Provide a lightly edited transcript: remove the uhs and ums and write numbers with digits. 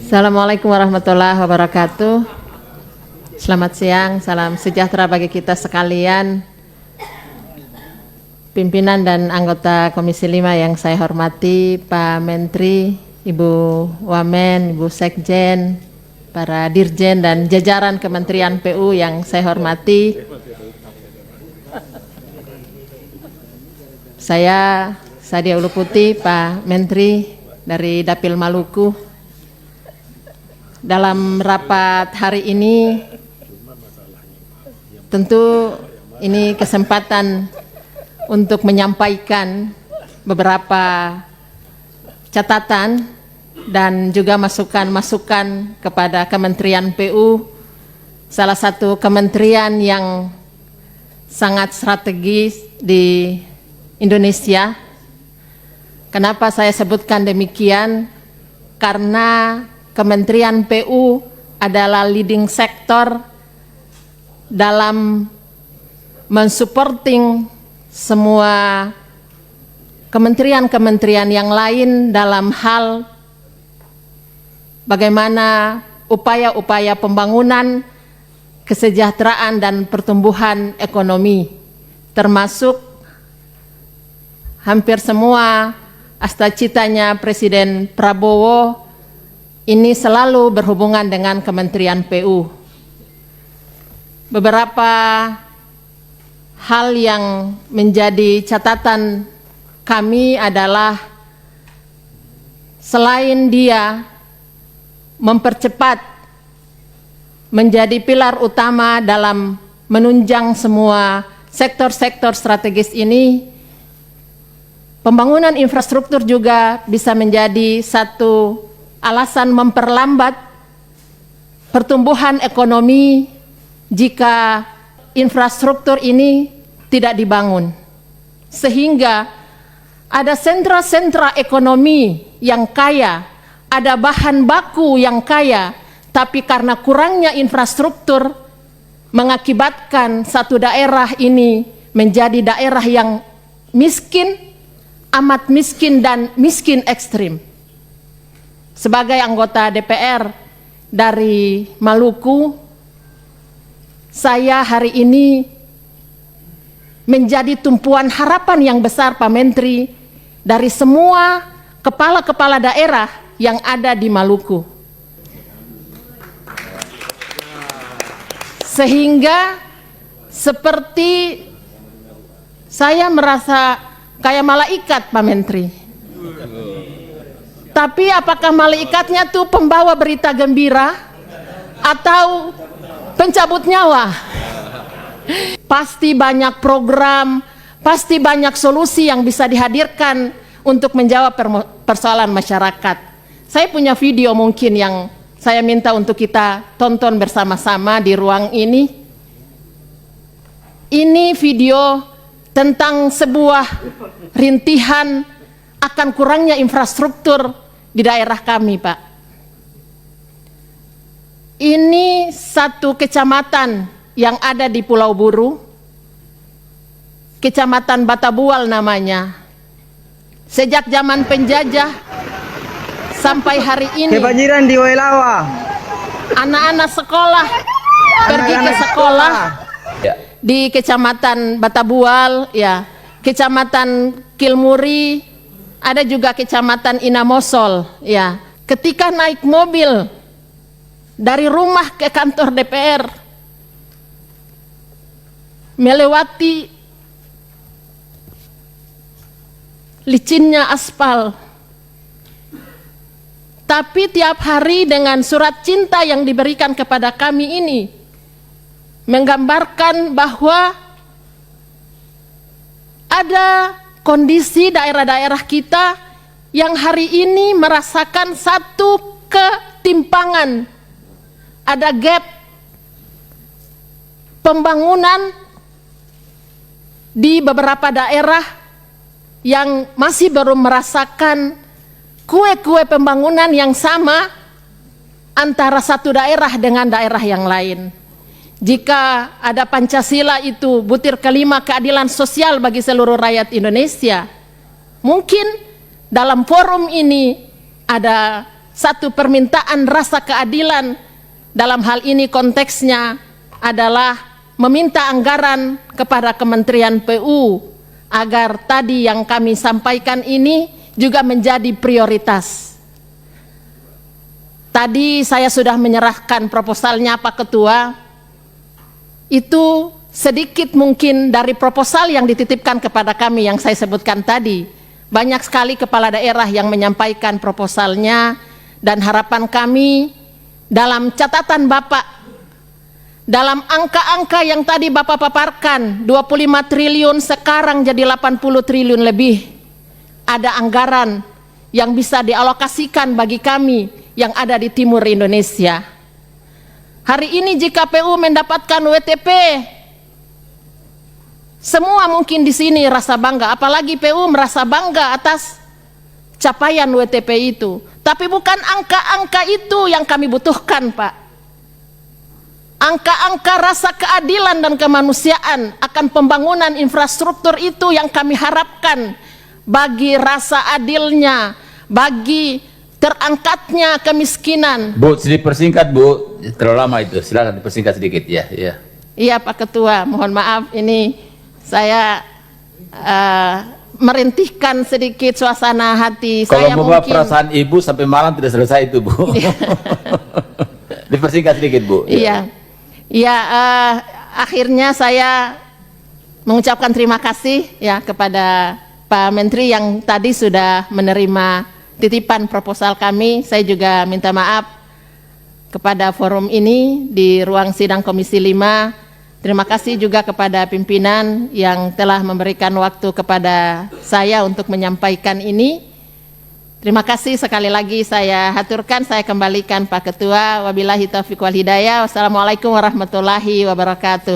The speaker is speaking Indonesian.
Assalamualaikum warahmatullahi wabarakatuh. Selamat siang, salam sejahtera bagi kita sekalian. Pimpinan dan anggota Komisi 5 yang saya hormati, Pak Menteri, Ibu Wamen, Ibu Sekjen, para Dirjen dan jajaran Kementerian PU yang saya hormati. Saya Sadia Uluputi, Pak Menteri dari Dapil Maluku. Dalam rapat hari ini, tentu ini kesempatan untuk menyampaikan beberapa catatan dan juga masukan-masukan kepada Kementerian PU, salah satu kementerian yang sangat strategis di Indonesia. Kenapa saya sebutkan demikian? Karena Kementerian PU adalah leading sektor dalam mensupporting semua kementerian-kementerian yang lain dalam hal bagaimana upaya-upaya pembangunan, kesejahteraan dan pertumbuhan ekonomi, termasuk hampir semua cita-citanya Presiden Prabowo ini selalu berhubungan dengan Kementerian PU. Beberapa hal yang menjadi catatan kami adalah selain dia mempercepat menjadi pilar utama dalam menunjang semua sektor-sektor strategis ini, pembangunan infrastruktur juga bisa menjadi satu alasan memperlambat pertumbuhan ekonomi jika infrastruktur ini tidak dibangun. Sehingga ada sentra-sentra ekonomi yang kaya, ada bahan baku yang kaya, tapi karena kurangnya infrastruktur mengakibatkan satu daerah ini menjadi daerah yang miskin, amat miskin dan miskin ekstrim. Sebagai anggota DPR dari Maluku, saya hari ini menjadi tumpuan harapan yang besar Pak Menteri dari semua kepala-kepala daerah yang ada di Maluku. Sehingga seperti saya merasa kayak malaikat Pak Menteri. Tapi apakah malaikatnya tuh pembawa berita gembira atau pencabut nyawa? Pasti banyak program, pasti banyak solusi yang bisa dihadirkan untuk menjawab persoalan masyarakat. Saya punya video mungkin yang saya minta untuk kita tonton bersama-sama di ruang ini. Ini video tentang sebuah rintihan akan kurangnya infrastruktur di daerah kami, Pak. Ini satu kecamatan yang ada di Pulau Buru, Kecamatan Batabual namanya. Sejak zaman penjajah sampai hari ini, kebanjiran di Wailawa. Anak-anak sekolah pergi ke sekolah di Kecamatan Batabual, ya, Kecamatan Kilmuri, ada juga Kecamatan Inamosol, ya. Ketika naik mobil dari rumah ke kantor DPR, melewati licinnya aspal, tapi tiap hari dengan surat cinta yang diberikan kepada kami ini menggambarkan bahwa ada kondisi daerah-daerah kita yang hari ini merasakan satu ketimpangan, ada gap pembangunan di beberapa daerah yang masih belum merasakan kue-kue pembangunan yang sama antara satu daerah dengan daerah yang lain. Jika ada Pancasila itu butir kelima keadilan sosial bagi seluruh rakyat Indonesia, mungkin dalam forum ini ada satu permintaan rasa keadilan. Dalam hal ini konteksnya adalah meminta anggaran kepada Kementerian PU agar tadi yang kami sampaikan ini juga menjadi prioritas. Tadi saya sudah menyerahkan proposalnya Pak Ketua. Itu sedikit mungkin dari proposal yang dititipkan kepada kami yang saya sebutkan tadi. Banyak sekali kepala daerah yang menyampaikan proposalnya, dan harapan kami dalam catatan Bapak, dalam angka-angka yang tadi Bapak paparkan, 25 triliun sekarang jadi 80 triliun lebih, ada anggaran yang bisa dialokasikan bagi kami yang ada di timur Indonesia. Hari ini jika PU mendapatkan WTP, semua mungkin di sini rasa bangga, apalagi PU merasa bangga atas capaian WTP itu. Tapi bukan angka-angka itu yang kami butuhkan, Pak. Angka-angka rasa keadilan dan kemanusiaan akan pembangunan infrastruktur itu yang kami harapkan, bagi rasa adilnya, bagi terangkatnya kemiskinan. Bu, sedikit persingkat Bu, terlalu lama itu, silakan dipersingkat sedikit ya. Iya Pak Ketua, mohon maaf ini saya merintihkan sedikit suasana hati kalau saya. membawa mungkin perasaan Ibu sampai malam tidak selesai itu Bu. Dipersingkat sedikit Bu. Iya, akhirnya saya mengucapkan terima kasih ya kepada Pak Menteri yang tadi sudah menerima titipan proposal kami. Saya juga minta maaf kepada forum ini di ruang sidang Komisi 5. Terima kasih juga kepada pimpinan yang telah memberikan waktu kepada saya untuk menyampaikan ini. Terima kasih sekali lagi saya haturkan, saya kembalikan Pak Ketua. Wabillahi taufiq wal hidayah. Wassalamualaikum warahmatullahi wabarakatuh.